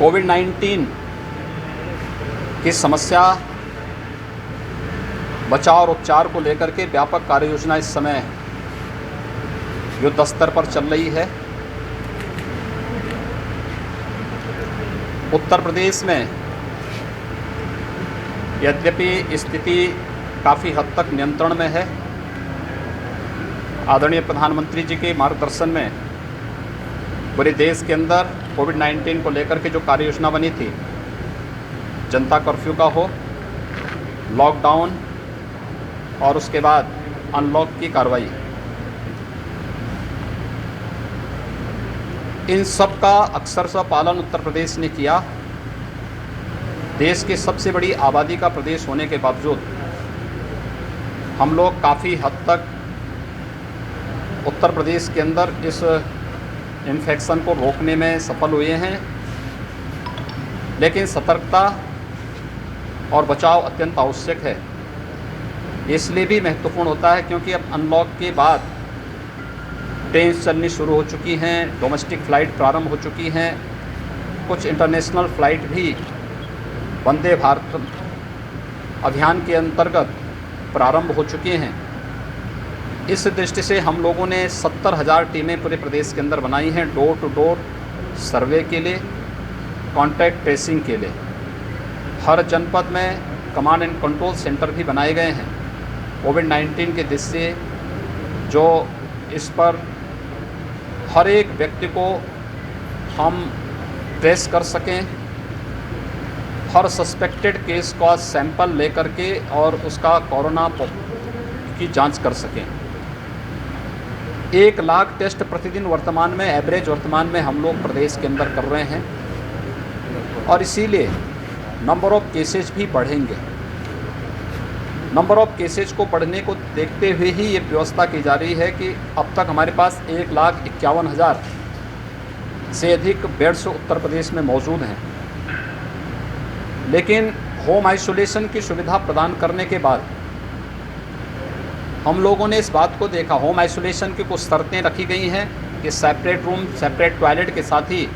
कोविड-19 की समस्या, बचाव और उपचार को लेकर के व्यापक कार्य योजना इस समय युद्ध स्तर पर चल रही है। उत्तर प्रदेश में यद्यपि स्थिति काफ़ी हद तक नियंत्रण में है। आदरणीय प्रधानमंत्री जी के मार्गदर्शन में पूरे देश के अंदर कोविड-19 को लेकर के जो कार्य योजना बनी थी, जनता कर्फ्यू का हो, लॉकडाउन और उसके बाद अनलॉक की कार्रवाई, इन सब का अक्षरशः पालन उत्तर प्रदेश ने किया। देश की सबसे बड़ी आबादी का प्रदेश होने के बावजूद हम लोग काफ़ी हद तक उत्तर प्रदेश के अंदर इस इन्फेक्शन को रोकने में सफल हुए हैं। लेकिन सतर्कता और बचाव अत्यंत आवश्यक है। इसलिए भी महत्वपूर्ण होता है क्योंकि अब अनलॉक के बाद ट्रेन चलनी शुरू हो चुकी हैं, डोमेस्टिक फ़्लाइट प्रारंभ हो चुकी हैं, कुछ इंटरनेशनल फ़्लाइट भी वंदे भारत अभियान के अंतर्गत प्रारंभ हो चुके हैं। इस दृष्टि से हम लोगों ने 70,000 टीमें पूरे प्रदेश के अंदर बनाई हैं, डोर टू डोर सर्वे के लिए, कॉन्टैक्ट ट्रेसिंग के लिए। हर जनपद में कमांड एंड कंट्रोल सेंटर भी बनाए गए हैं कोविड-19 के दृष्टि से, जो इस पर हर एक व्यक्ति को हम ट्रेस कर सकें, हर सस्पेक्टेड केस का सैंपल लेकर के और उसका कोरोना की जांच कर सकें। 1 लाख टेस्ट प्रतिदिन वर्तमान में वर्तमान में हम लोग प्रदेश के अंदर कर रहे हैं और इसीलिए नंबर ऑफ़ केसेज भी बढ़ेंगे। नंबर ऑफ़ केसेज को बढ़ने को देखते हुए ही ये व्यवस्था की जा रही है कि अब तक हमारे पास 1,51,000 से अधिक बेड्स उत्तर प्रदेश में मौजूद हैं। लेकिन होम आइसोलेशन की सुविधा प्रदान करने के बाद हम लोगों ने इस बात को देखा, होम आइसोलेशन की कुछ शर्तें रखी गई हैं कि सेपरेट रूम, सेपरेट टॉयलेट के साथ ही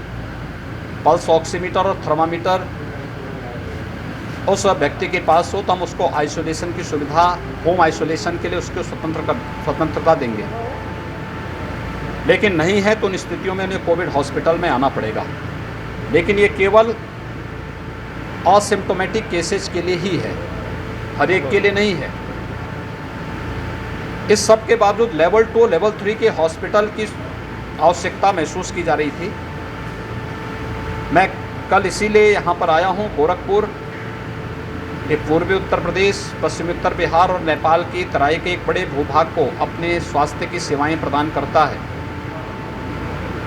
पल्स ऑक्सीमीटर और थर्मामीटर उस व्यक्ति के पास हो तो हम उसको आइसोलेशन की सुविधा, होम आइसोलेशन के लिए उसको स्वतंत्रता देंगे। लेकिन नहीं है तो उन स्थितियों में उन्हें कोविड हॉस्पिटल में आना पड़ेगा। लेकिन ये केवल असिम्प्टोमेटिक केसेस के लिए ही है, हर एक के लिए नहीं है। इस सब के बावजूद लेवल 2, लेवल 3 के हॉस्पिटल की आवश्यकता महसूस की जा रही थी। मैं कल इसीलिए यहाँ पर आया हूँ गोरखपुर, ये पूर्वी उत्तर प्रदेश, पश्चिमी उत्तर बिहार और नेपाल की तराई के एक बड़े भूभाग को अपने स्वास्थ्य की सेवाएं प्रदान करता है।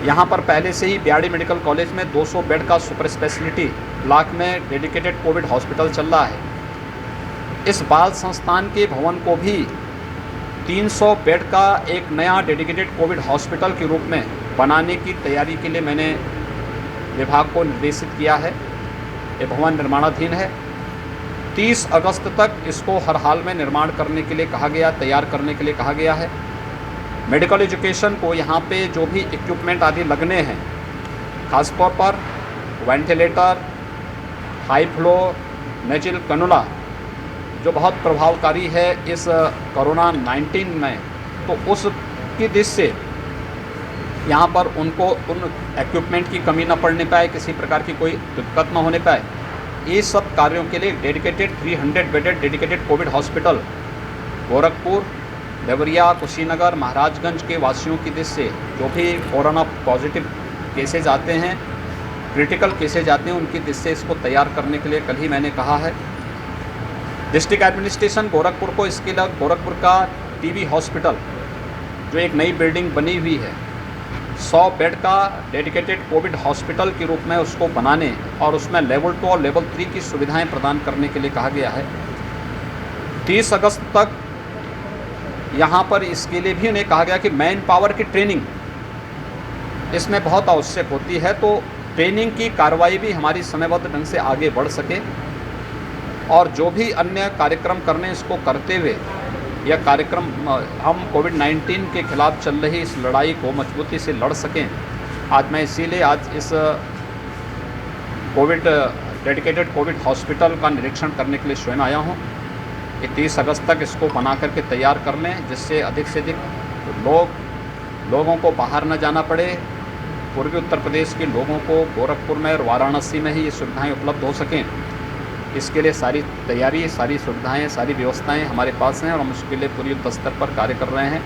यहाँ पर पहले से ही बीआरडी मेडिकल कॉलेज में 200 बेड का सुपर स्पेशलिटी ब्लॉक में डेडिकेटेड कोविड हॉस्पिटल चल रहा है। इस बाल संस्थान के भवन को भी 300 बेड का एक नया डेडिकेटेड कोविड हॉस्पिटल के रूप में बनाने की तैयारी के लिए मैंने विभाग को निर्देशित किया है। ये भवन निर्माणाधीन है। 30 अगस्त तक इसको हर हाल में निर्माण करने के लिए कहा गया, तैयार करने के लिए कहा गया है। मेडिकल एजुकेशन को यहाँ पे जो भी इक्विपमेंट आदि लगने हैं, खासतौर पर ventilator, high flow nasal cannula जो बहुत प्रभावकारी है इस कोरोना-19 में, तो उसकी दृष्टि से यहाँ पर उनको उन इक्विपमेंट की कमी न पड़ने पाए, किसी प्रकार की कोई दिक्कत न होने पाए, ये सब कार्यों के लिए dedicated 300 bedded dedicated Covid hospital Gorakhpur, Deoria, Kushinagar, Maharajganj के वासियों की दृष्टि से जो भी कोरोना पॉजिटिव केसेज आते हैं, क्रिटिकल केसेज आते हैं, उनकी दृष्टि से इसको तैयार करने के लिए कल ही मैंने कहा है। डिस्ट्रिक्ट एडमिनिस्ट्रेशन गोरखपुर को इसके लिए गोरखपुर का टीबी हॉस्पिटल जो एक नई बिल्डिंग बनी हुई है, 100 बेड का डेडिकेटेड कोविड हॉस्पिटल के रूप में उसको बनाने और उसमें लेवल 2 और लेवल 3 की सुविधाएं प्रदान करने के लिए कहा गया है। 30 अगस्त तक यहाँ पर इसके लिए भी उन्हें कहा गया कि मैन पावर की ट्रेनिंग इसमें बहुत आवश्यक होती है, तो ट्रेनिंग की कार्रवाई भी हमारी समयबद्ध ढंग से आगे बढ़ सके और जो भी अन्य कार्यक्रम करने इसको करते हुए यह कार्यक्रम हम कोविड-19 के खिलाफ चल रही इस लड़ाई को मजबूती से लड़ सकें। आज मैं इसीलिए आज इस कोविड डेडिकेटेड कोविड हॉस्पिटल का निरीक्षण करने के लिए स्वयं आया हूँ कि 30 अगस्त तक इसको बना करके तैयार कर लें, जिससे अधिक से अधिक लोगों को बाहर न जाना पड़े। पूर्वी उत्तर प्रदेश के लोगों को गोरखपुर में और वाराणसी में ही ये सुविधाएं उपलब्ध हो सकें, इसके लिए सारी तैयारी, सारी सुविधाएं, सारी व्यवस्थाएं हमारे पास हैं और हम उसके लिए पूरी युद्ध स्तर पर कार्य कर रहे हैं।